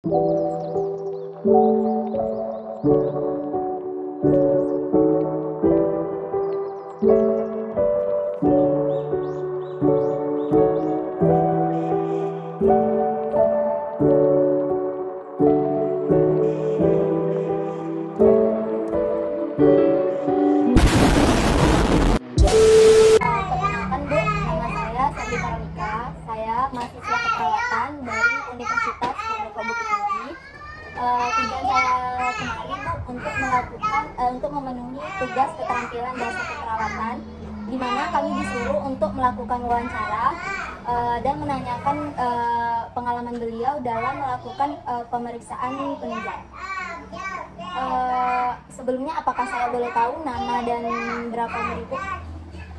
Perkenalkan Bu, nama saya Sandi Paramika. Saya mahasiswa keperawatan dari Universitas Pendidikan Bukit Tinggi. Tujuan saya kemarin Bu untuk memenuhi tugas keterampilan dasar keperawatan, di mana kami disuruh untuk melakukan wawancara dan menanyakan pengalaman beliau dalam melakukan pemeriksaan penunjang. Sebelumnya apakah saya boleh tahu nama dan berapa umur Ibu?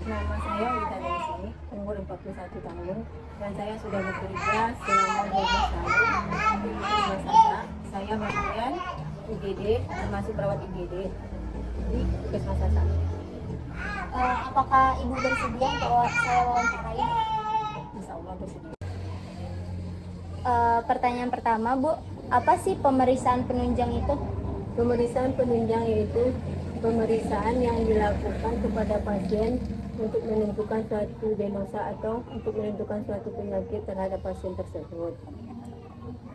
Nama saya Wita Desi, umur 41 tahun, dan saya sudah bekerja selama 12 tahun di Puskesmas. Saya bagian IGD, termasuk perawat IGD di Puskesmas Sasa. Apakah Ibu bersedia untuk saya wawancarai? Insya Allah bersedia. Pertanyaan pertama Bu, apa sih pemeriksaan penunjang itu? Pemeriksaan penunjang yaitu pemeriksaan yang dilakukan kepada pasien untuk menentukan suatu diagnosa atau untuk menentukan suatu penyakit terhadap pasien tersebut.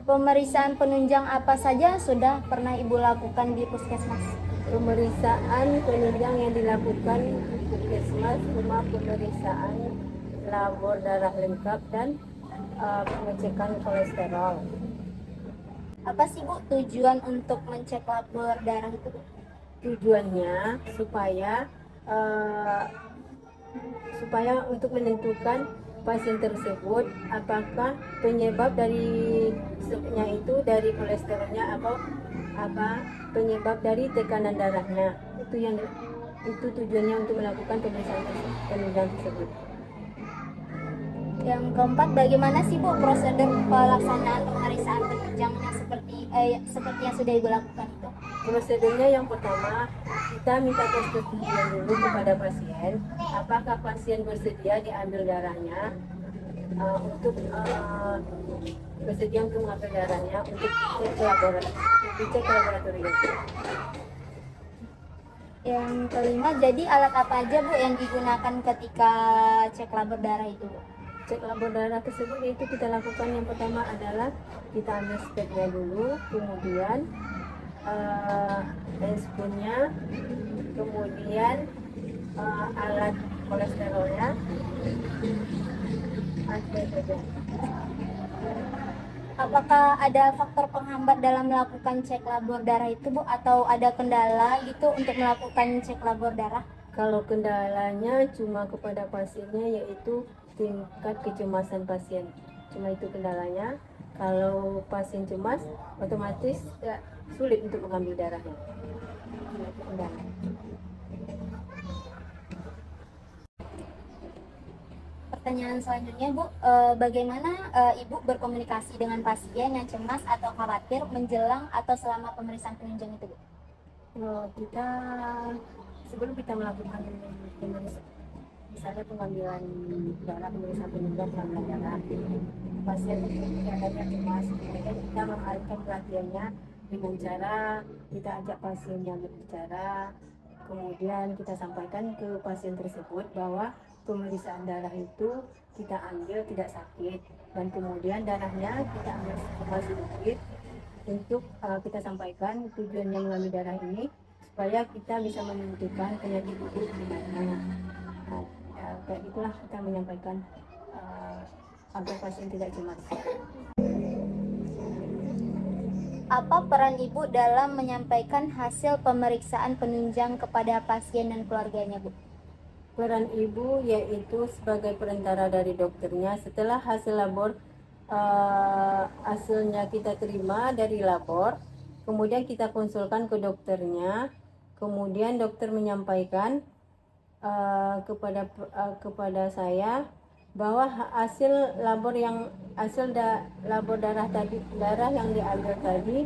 Pemeriksaan penunjang apa saja sudah pernah Ibu lakukan di Puskesmas? Pemeriksaan penunjang yang dilakukan di Puskesmas cuma pemeriksaan labor darah lengkap dan pengecekan kolesterol. Apa sih Bu tujuan untuk mencek labor darah itu? Tujuannya supaya untuk menentukan pasien tersebut apakah penyebab dari struknya itu dari kolesterolnya atau apa penyebab dari tekanan darahnya. Itu tujuannya untuk melakukan pemeriksaan penunjang tersebut. Yang keempat, bagaimana sih Bu prosedur pelaksanaan pemeriksaan penunjangnya seperti yang sudah Ibu lakukan itu? Prosedurnya yang pertama, kita minta persetujuan dulu kepada pasien, apakah pasien bersedia diambil darahnya bersedia untuk mengambil darahnya untuk dicek ke laboratorium. Yang kelima, jadi alat apa aja Bu yang digunakan ketika cek labor darah itu Bu? Cek labor darah tersebut itu kita lakukan yang pertama adalah kita ambil speknya dulu, kemudian spoonnya, kemudian alat kolesterolnya, Apakah ada faktor penghambat dalam melakukan cek labor darah itu Bu, atau ada kendala gitu untuk melakukan cek labor darah? Kalau kendalanya cuma kepada pasiennya, yaitu tingkat kecemasan pasien. Cuma itu kendalanya. Kalau pasien cemas, otomatis ya, sulit untuk mengambil darahnya. Itu kendala. Pertanyaan selanjutnya Bu, bagaimana Ibu berkomunikasi dengan pasien yang cemas atau khawatir menjelang atau selama pemeriksaan penunjang itu Bu? Kita sebelum kita melakukan misalnya pengambilan darah, pemeriksaan penunjang pengambilan darah, pasien keadaannya cemas, kemudian kita mengalihkan perhatiannya dengan cara kita ajak pasiennya berbicara, kemudian kita sampaikan ke pasien tersebut bahwa pemeriksaan darah itu kita ambil tidak sakit, dan kemudian darahnya kita ambil sedikit untuk kita sampaikan tujuannya mengambil darah ini supaya kita bisa menentukan penyakit itu di mana. Kayak itulah kita menyampaikan agar pasien tidak cemas. Apa peran Ibu dalam menyampaikan hasil pemeriksaan penunjang kepada pasien dan keluarganya Bu? Peran ibu yaitu sebagai perantara dari dokternya. Setelah hasil labor hasilnya kita terima dari labor, kemudian kita konsulkan ke dokternya, kemudian dokter menyampaikan kepada saya bahwa hasil labor darah yang diambil tadi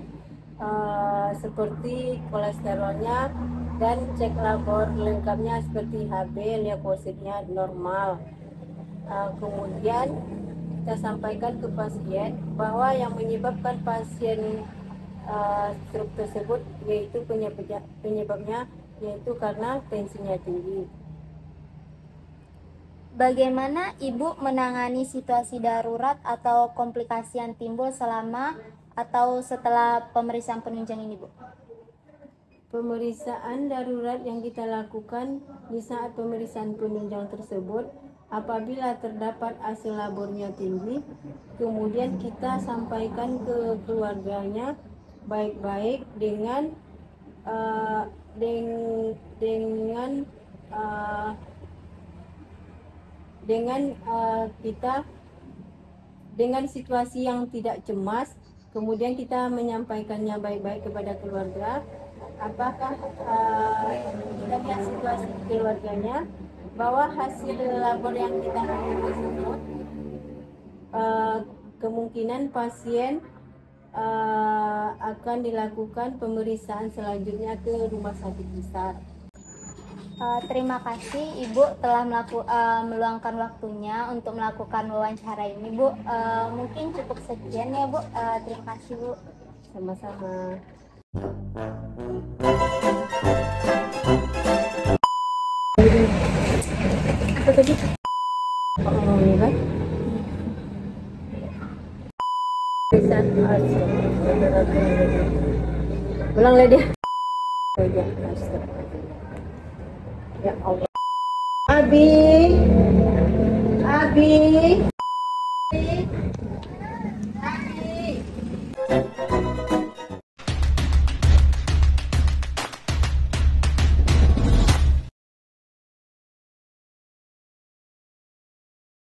seperti kolesterolnya dan cek labor lengkapnya seperti HB, leukositnya normal. Kemudian kita kita sampaikan ke pasien bahwa yang menyebabkan pasien stroke tersebut yaitu penyebabnya yaitu karena tensinya tinggi. Bagaimana Ibu menangani situasi darurat atau komplikasi yang timbul selama atau setelah pemeriksaan penunjang ini, Bu? Pemeriksaan darurat yang kita lakukan di saat pemeriksaan penunjang tersebut, apabila terdapat hasil labornya tinggi, kemudian kita sampaikan ke keluarganya baik-baik dengan kita dengan situasi yang tidak cemas, kemudian kita menyampaikannya baik-baik kepada keluarga. Apakah kita lihat situasi keluarganya bahwa hasil labor yang kita ambil tersebut kemungkinan pasien akan dilakukan pemeriksaan selanjutnya ke rumah sakit besar. Terima kasih Ibu telah meluangkan waktunya untuk melakukan wawancara ini, Bu. Mungkin cukup sekian ya, Bu. Terima kasih, Bu. Sama-sama. Apa tadi? Ini kan? Ulang lagi dia. Ya Allah. Abi.